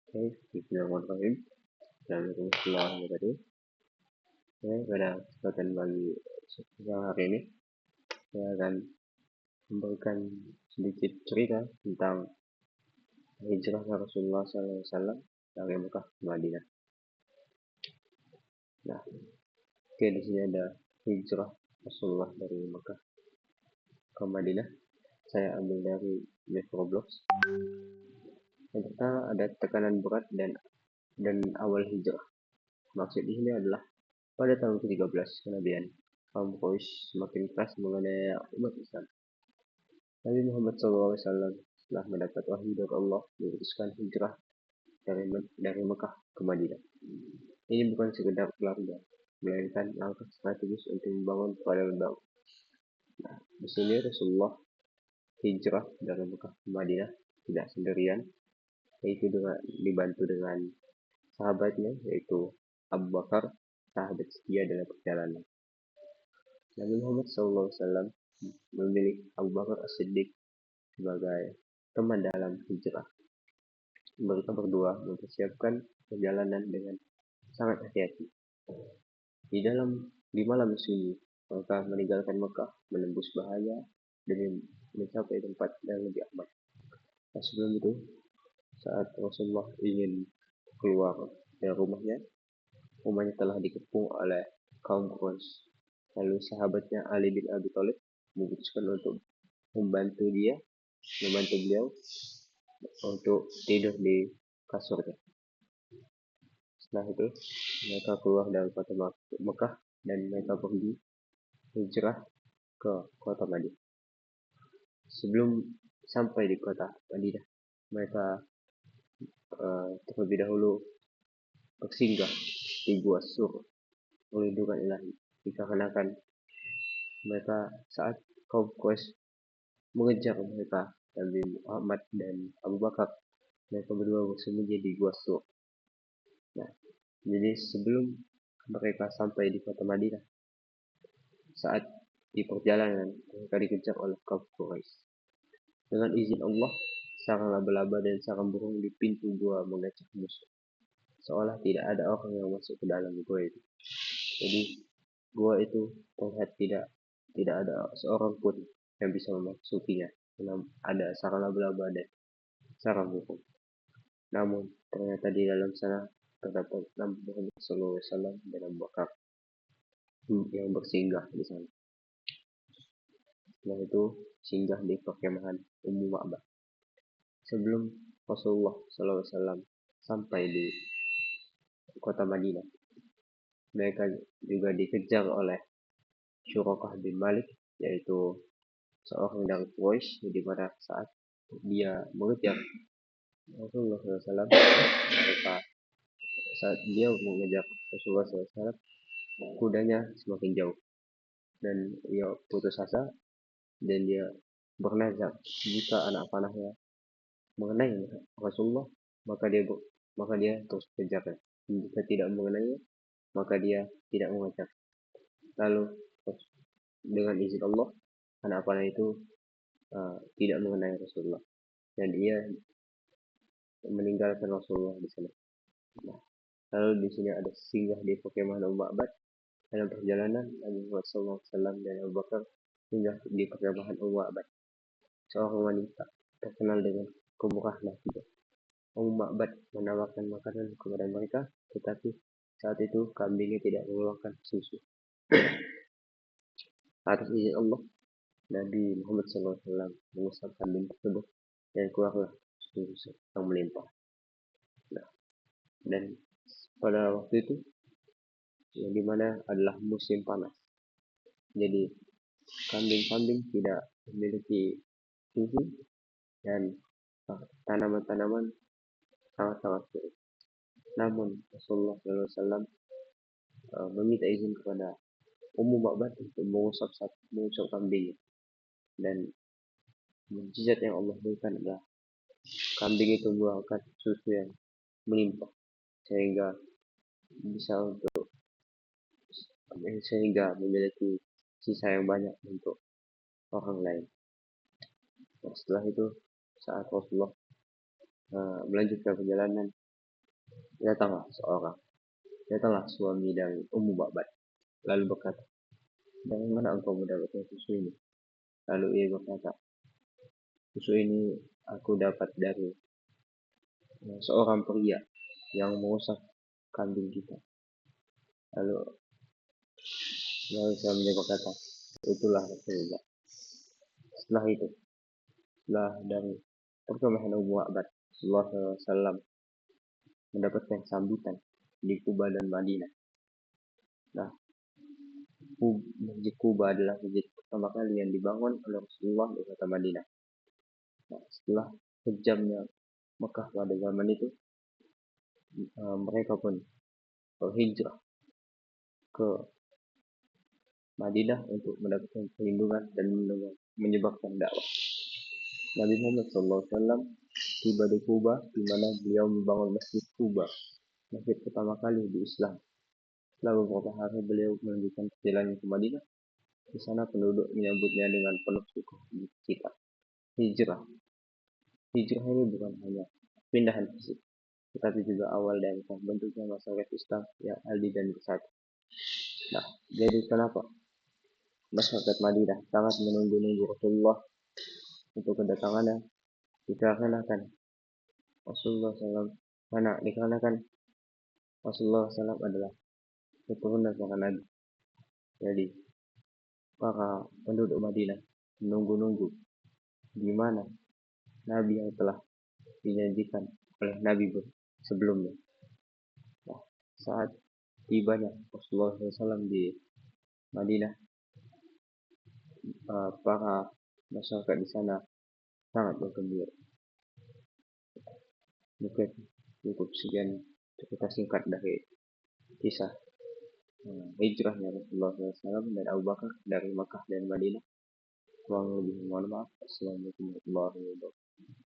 Oke, bismillahirrahmanirrahim. Assalamualaikum warahmatullahi wabarakatuh. Oke, pada kesempatan siang hari ini, saya akan memberikan sedikit cerita tentang hijrah Rasulullah SAW dari Mekah ke Madinah. Nah, oke, di sini ada hijrah Rasulullah dari Mekah ke Madinah. Saya ambil dari Microblox. Yang pertama ada tekanan berat dan awal hijrah. Maksud di sini adalah pada tahun ke-13 kenabian, kaum Quraisy semakin keras mengenai umat Islam. Nabi Muhammad SAW setelah mendapat wahyu dari Allah memutuskan hijrah dari Mekah ke Madinah. Ini bukan sekedar keluarga, melainkan langkah strategis untuk membangun peradaban baru. Nah, di sini Rasulullah hijrah dari Mekah ke Madinah tidak sendirian, yaitu dibantu dengan sahabatnya, yaitu Abu Bakar, sahabat setia dalam perjalanan. Nabi Muhammad SAW memilih Abu Bakar As-Siddiq sebagai teman dalam hijrah. Mereka berdua mempersiapkan perjalanan dengan sangat hati-hati. Di malam sunyi, mereka meninggalkan Mekah, menembus bahaya demi mencapai tempat yang lebih aman. Nah, sebelum itu, saat Rasulullah ingin keluar dari rumahnya telah dikepung oleh kaum Quraisy. Lalu sahabatnya Ali bin Abi Thalib memutuskan untuk membantu beliau untuk tidur di kasurnya. Setelah itu mereka keluar dari kota Mekah dan mereka pergi hijrah ke kota Madinah. Sebelum sampai di kota Madinah, mereka terlebih dahulu bersinggah di Gua Sur, perlindungan ilahi, dikarenakan mereka saat kaum Quraisy mengejar mereka, Nabi Muhammad dan Abu Bakar, mereka berdua bersembunyi di Gua Sur. Nah, jadi sebelum mereka sampai di kota Madinah, saat di perjalanan mereka dikejar oleh kaum Quraisy. Dengan izin Allah, sarang laba-laba dan sarang burung di pintu gua mengacak musuh, seolah tidak ada orang yang masuk ke dalam gua itu. Jadi gua itu terlihat tidak ada seorang pun yang bisa memasukinya, karena ada sarang laba-laba dan sarang burung. Namun ternyata di dalam sana terdapat Nabi Muhammad SAW dan Abu Bakar yang bersinggah di sana. Setelah itu singgah di perkemahan Ummu Ma'bad. Sebelum Rasulullah SAW sampai di kota Madinah, mereka juga dikejar oleh Syurakah bin Malik, yaitu seorang dari Quraisy, di mana saat dia mengejar Rasulullah SAW, saat dia mengejar Rasulullah SAW, kudanya semakin jauh dan ia putus asa dan dia bernazar jika anak panahnya mengenai Rasulullah maka dia terus kejarnya. Jika tidak mengenainya maka dia tidak mengejar. Lalu dengan izin Allah anak panah itu tidak mengenai Rasulullah dan dia meninggalkan Rasulullah di sana. Nah, lalu di sini ada singgah di perkemahan Ummu Ma'bad. Dalam perjalanan Nabi Muhammad SAW dan Abu Bakar singgah di perkemahan Ummu Ma'bad, seorang wanita terkenal dengan kemurahan hatinya. Ummu Ma'bad menawarkan makanan kepada mereka, tetapi saat itu kambingnya tidak mengeluarkan susu. Atas izin Allah, Nabi Muhammad SAW mengusap kambing tersebut dan keluarlah susu yang melimpah. Nah, dan pada waktu itu yang dimana adalah musim panas, jadi kambing-kambing tidak memiliki susu dan tanaman-tanaman sangat-sangat sulit. Namun Rasulullah SAW meminta izin kepada Ummu Ma'bad untuk mengusap kambingnya, dan mukjizat yang Allah berikan adalah kambing itu mengeluarkan susu yang melimpah sehingga memiliki sisa yang banyak untuk orang lain. Nah, setelah itu saat Rasulullah melanjutkan perjalanan Datanglah suami dari Ummu Ma'bad, lalu berkata, dari mana engkau mendapatkan susu ini? Lalu ia berkata, susu ini aku dapat dari seorang pria yang merusak kambing kita. Lalu suaminya berkata, itulah Rasulullah. Setelah dari perkemahan Ummu Ma'bad, Rasulullah SAW mendapatkan sambutan di Kuba dan Madinah. Nah, Masjid Kuba adalah masjid pertama kali yang dibangun oleh Rasulullah di kota Madinah. Nah, setelah kejamnya Mekah pada zaman itu, mereka pun berhijrah ke Madinah untuk mendapatkan perlindungan dan menyebarkan dakwah. Nabi Muhammad SAW tiba di Kuba, di mana beliau membangun Masjid Kuba, masjid pertama kali di Islam. Setelah beberapa hari beliau melanjutkan perjalanan ke Madinah. Di sana penduduk menyambutnya dengan penuh sukacita. Hijrah ini bukan hanya pindahan fisik, tetapi juga awal dari terbentuknya masyarakat Islam yang adil dan bersatu. Nah, jadi kenapa masyarakat Madinah sangat menunggu-nunggu Rasulullah untuk kedatangannya? Dikarenakan Rasulullah SAW adalah keturunan para nabi. Jadi para penduduk Madinah menunggu-nunggu di mana nabi yang telah dijanjikan oleh nabi sebelumnya. Nah, saat tibanya Rasulullah SAW di Madinah, para masyarakat di sana sangat bergembira. Mungkin cukup sekian cerita singkat dari kisah hijrahnya Rasulullah SAW dan Abu Bakar dari Makkah dan Madinah. Kurang lebih mohon maaf. Assalamualaikum warahmatullahi wabarakatuh.